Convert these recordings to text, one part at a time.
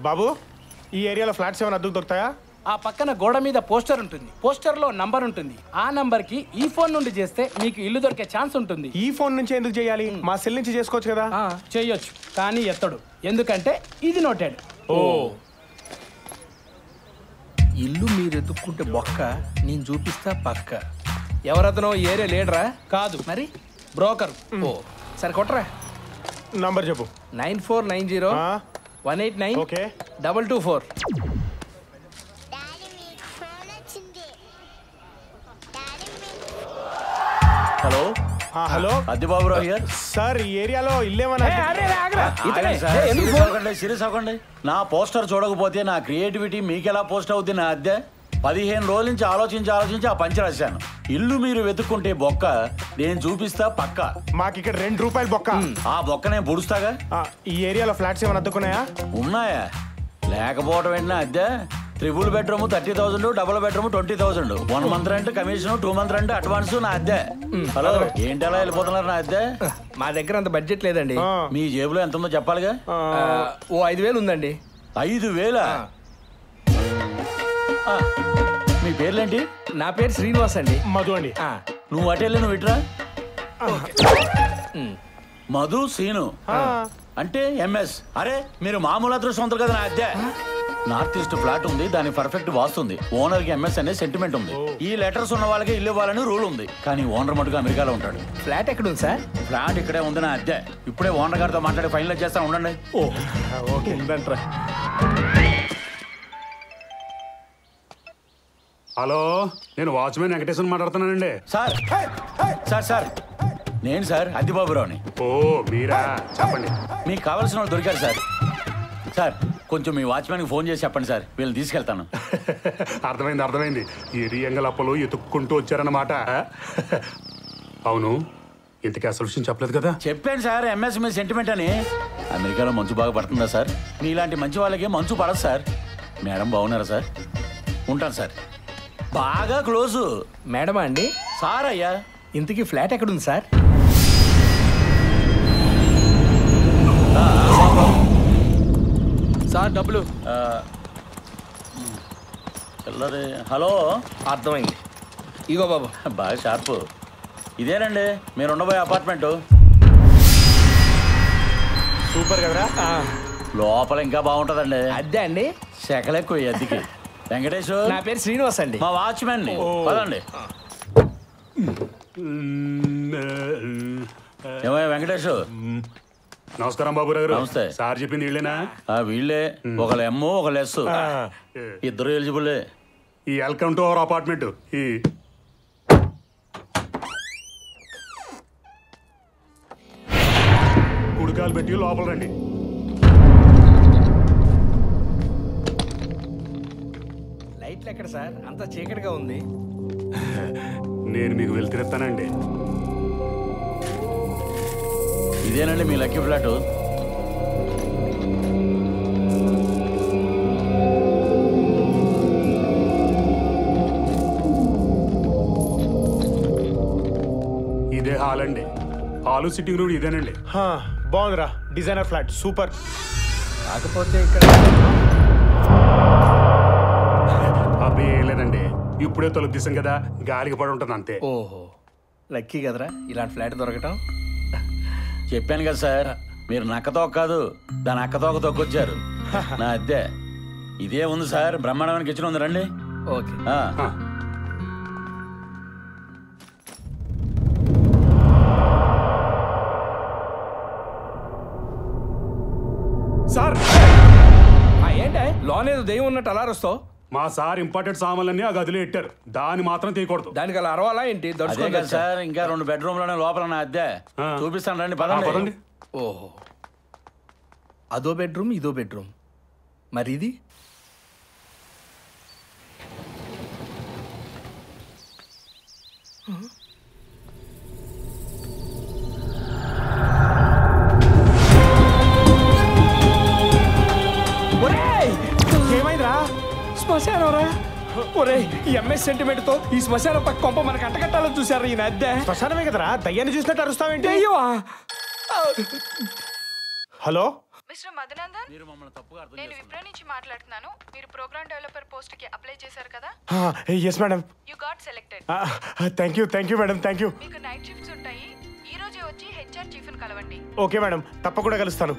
బాబు ఈ ఏరియాలో ఫ్లాట్స్ ఏమైనా అద్దెకు దొరుకుతాయా? ఆ పక్కన గోడ మీద పోస్టర్ ఉంటుంది. పోస్టర్లో నంబర్ ఉంటుంది. ఆ నంబర్కి ఈ ఫోన్ నుండి చేస్తే మీకు ఇల్లు దొరికే ఛాన్స్ ఉంటుంది. ఈ ఫోన్ నుంచి ఎందుకు చేయాలి? మా సెల్ నుంచి చేసుకోవచ్చు కదా. చేయొచ్చు, కానీ ఎత్తడు. ఎందుకంటే ఇది నోటెడ్. ఓ ఇల్లు మీరు ఎత్తుక్కుంటే బొక్క, నేను చూపిస్తా పక్క. ఎవరతనో ఏరియా లీడరా? కాదు మరి బ్రోకర్. ఓ సరే కొట్టరా. నంబర్ చెప్పు. 9490 okay 189 224. Hello hello Addibaburao here. Sir ఈ ఏరియాలో ఇల్లేమన్నా? సీరియస్ అవ్వకండి. నా పోస్టర్ చూడకపోతే నా క్రియేటివిటీ మీకెలా పోస్ట్ అవుతుంది? నా అద్దె 15 రోజుల నుంచి ఆలోచించి ఆ పంచి రాశాను. ఇల్లు మీరు వెతుక్కుంటే బొక్క, నేను చూపిస్తా పక్క. మాకు ఇక్కడ ₹2 బొక్క. ఆ బొక్క నేను పొడుస్తాగా. ఈ ఏరియాలో ఫ్లాట్స్ ఏమైనా అద్దుకున్నాయా? ఉన్నాయా? లేకపోవడం ఏంటన్నా అద్దె? 3 bedroom 30,000, double bedroom 20,000, 1 month rent commission, 2 month rent advance నా అద్దె. హలో ఏంటి అలా వెళ్ళిపోతున్నారు నా అద్దె? మా దగ్గర అంత బడ్జెట్ లేదండి. మీ జేబులో ఎంత ఉందో చెప్పాలిగా. ఓ 5,000 ఉందండి. 5,000? మీ పేర్లేంటి? నా పేరు శ్రీనివాస్ అండి. మధు అండి. నువ్వు అటెళ్ళి నువ్వు ఇట్రా. మధు సీను అంటే ఎంఎస్. అరే మీరు మామూలు అదృష్టవంతులు కదా. నా అద్దె నార్త్ ఈస్ట్ ఫ్లాట్ ఉంది, దాని పర్ఫెక్ట్ వాస్తుంది. ఓనర్ కి ఎంఎస్ అనే సెంటిమెంట్ ఉంది. ఈ లెటర్స్ ఉన్న వాళ్ళకి ఇల్లు ఇవ్వాలని రూల్ ఉంది. కానీ ఓనర్ మటుగా అమెరికాలో ఉంటాడు. ఫ్లాట్ ఎక్కడ ఉంది సార్? ఫ్లాట్ ఇక్కడే ఉంది నా అద్దె. ఇప్పుడే ఓనర్ గారితో మాట్లాడి ఫైనల్ చేస్తా ఉండండి. ఓకే ఉందంట్రా. హలో నేను వాచ్మెన్ వెంకటేశ్వర మాట్లాడుతున్నానండి. సార్ సార్ సార్ నేను సార్ అద్దిబాబురావుని. ఓ మీరా, చెప్పండి. మీకు కావాల్సిన వాళ్ళు దొరికారు సార్. సార్ కొంచెం మీ వాచ్మెన్కి ఫోన్ చేసి చెప్పండి సార్, వీళ్ళని తీసుకెళ్తాను. అర్థమైంది. ఈ రియంగలప్పలు ఎత్తుక్కుంటూ వచ్చారన్నమాట. అవును, ఇంతకీ అసలు విషయం చెప్పలేదు కదా. చెప్పాను సార్, ఎంఎస్ మీ సెంటిమెంట్ అని. అమెరికాలో మంచు బాగా పడుతుందా సార్? మీలాంటి మంచి వాళ్ళకి మంచు పడదు సార్. మేడం బాగున్నారా సార్? ఉంటాను సార్. బాగా క్లోజు. మేడమా అండి? సార్ అయ్యా. ఇంతకీ ఫ్లాట్ ఎక్కడుంది సార్? సార్ డబ్బులు. హలో అర్థమైంది. ఇగో బాబు. బాగా షార్పు. ఇదేనండి మీరు ఉండబోయే అపార్ట్మెంటు. సూపర్ కదరా. లోపల ఇంకా బాగుంటుందండి. అద్దె అండి? సెకలెక్కువ అద్దెకి. వెంకటేష్. నా పేరు శ్రీనివాస్ అండి. మా వాచ్మెన్ ని. పదండి. ఏమయ్య వెంకటేష్? నమస్కారం బాబు గారు. నమస్తే. సార్ చెప్పింది వీళ్ళేనా? వీళ్ళే. ఒకళ్ళు ఎమ్ ఒకళ్ళు ఎస్, ఇద్దరు ఎలిజిబుల్. ఈ వెల్కమ్ టు అవర్ అపార్ట్మెంట్. ఈ కుడికాలు పెట్టి లోపల రండి. లైట్లు ఎక్కడ సార్? అంత చీకటిగా ఉంది. నేను మీకు వెళ్తిరెత్తానండి. ఇదేనండి మీ లక్కీ ఫ్లాట్. ఇదే హాల్ అండి. హాలు సిట్టింగ్ రూమ్ ఇదేనండి. బాగుందిరా, డిజైనర్ ఫ్లాట్ సూపర్. కాకపోతే ఇక్కడ అబ్బాయి ఏం లేదండి, ఇప్పుడే తలుపు తీసాం కదా, గాలికి పడి ఉంటుంది అంతే. ఓహో లక్కీ కదరా ఇలాంటి ఫ్లాట్ దొరకటం. చెప్పాను కదా సార్, మీరు నక్కతోక కాదు దాని అక్కతోక తొక్కొచ్చారు. నా అద్దె ఇదే ఉంది సార్, బ్రహ్మాండమైన కిచెన్ ఉంది రండి. Okay sir. ఏంటే లోన్ ఏదో దెయ్యం ఉన్నట్టు అలా వస్తావు? మా సార్ ఇంపార్టెంట్ సామాన్లన్నీ ఆ గదిలో పెట్టారు, దాన్ని మాత్రం తీయకూడదు. దానికి అలా అరవాలా ఏంటి? అదే కదా సార్, ఇంకా 2 బెడ్రూమ్లోనే లోపల నా అద్దె చూపిస్తాను రండి. పదండి. ఓహో అదో బెడ్రూమ్ ఇదో బెడ్రూమ్, మరి ఇది ఏమైందిరా? శ్మశానరా? ఒరే ఈ ఎంఎస్ సెంటిమెంట్ తో ఈ శ్మశాన పక్క కొంప మనకు అంటకట్టాలని చూసారు ఈ అద్దె. శ్మశానమే కదరా, దయ్యాన్ని చూసినట్టు అరుస్తావేంటి? అయ్యో. హలో మిస్టర్ మధునందన్, మీరు మమ్మల్ని తప్పుగా అర్థం నేను చేసుకున్నారు. విప్రో నుంచి మాట్లాడుతున్నాను. మీరు ప్రోగ్రామ్ డెవలపర్ పోస్ట్ కి అప్లై చేశారు కదా? Yes madam. You got selected. Thank you madam, thank you. మీకు నైట్ షిఫ్ట్స్ ఉంటాయి. ఈ రోజే వచ్చి హెచ్ఆర్ చీఫ్ ని కలవండి. ఓకే మేడం, తప్పకుండా కలుస్తాను.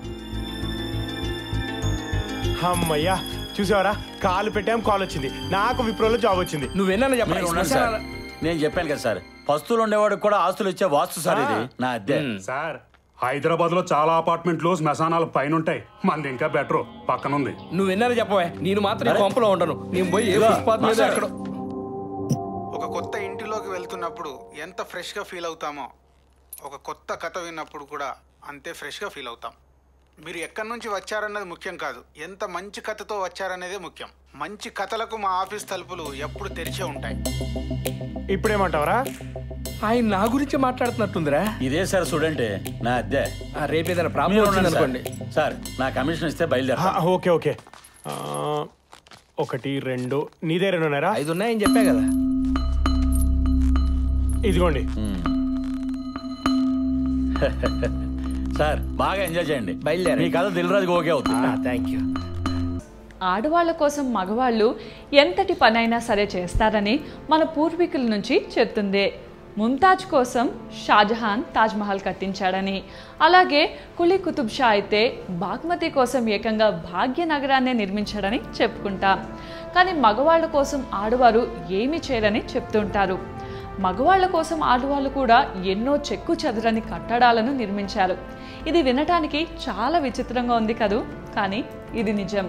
అమ్మయ్యా, చూసావరా, కాలు పెట్టాం, కాల్ వచ్చింది. నాకు విప్రోలో జాబ్ వచ్చింది. నువ్వేనా మీరు ఉండండి సార్. నేను చెప్పాను కదా సార్, పస్తులు ఉండేవాడికి కూడా ఆస్తులు ఇచ్చే వాస్తు సార్ ఇది. నా అద్దె సార్, హైదరాబాద్ లో చాలా అపార్ట్మెంట్లు శ్మశానాలు పైన ఉంటాయి. మంది ఇంకా బెటర్, పక్కనుంది. నువ్వేనా చెప్పవే, నేను మాత్రం ఈ కొంపలో ఉండను. నేను పోయి ఏ ఫుట్పాత్ మీద ఎక్కడో. ఒక కొత్త ఇంటిలోకి వెళ్తున్నప్పుడు ఎంత ఫ్రెష్గా ఫీల్ అవుతామో, ఒక కొత్త కథ విన్నప్పుడు కూడా అంతే ఫ్రెష్గా ఫీల్ అవుతాం. మీరు ఎక్కడి నుంచి వచ్చారన్నది ముఖ్యం కాదు, ఎంత మంచి కథతో వచ్చారనేదే ముఖ్యం. మంచి కథలకు మా ఆఫీస్ తలుపులు ఎప్పుడు తెరిచే ఉంటాయి. ఇప్పుడేమంటావరా? ఆయన నా గురించి మాట్లాడుతున్నట్టుందిరా. ఇదే సార్ స్టూడెంట్ నా అద్దె. రేపు ఏదైనా మీరు ప్రాబ్లం ఉండండి అనుకోండి. సార్, నా కమిషన్ ఇస్తే బయలుదేరా. Okay okay. 1 2 నీ దగ్గర ఉన్నారా? 5 ఉన్నాయని చెప్పా కదా. ఇదిగోండి. సార్, బాగా ఎంజాయ్ చేయండి. బయలుదేరండి. మీ కథ దిల్రాజుకి ఓకే అవుతుంది. Thank you. ఆడవాళ్ళ కోసం మగవాళ్ళు ఎంతటి పనైనా సరే చేస్తారని మన పూర్వీకుల నుంచి చెప్తుంది. ముంతాజ్ కోసం షాజహాన్ తాజ్మహల్ కట్టించాడని, అలాగే కులీ కుతుబ్ షా అయితే బాగ్మతి కోసం ఏకంగా భాగ్యనగరాన్నే నిర్మించాడని చెప్పుకుంటాం. కానీ మగవాళ్ళ కోసం ఆడవారు ఏమీ చేయరని చెప్తుంటారు. మగవాళ్ళ కోసం ఆడవాళ్ళు కూడా ఎన్నో చెక్కు చెదరని కట్టడాలను నిర్మించారు. ఇది వినటానికి చాలా విచిత్రంగా ఉంది కదూ, కానీ ఇది నిజం.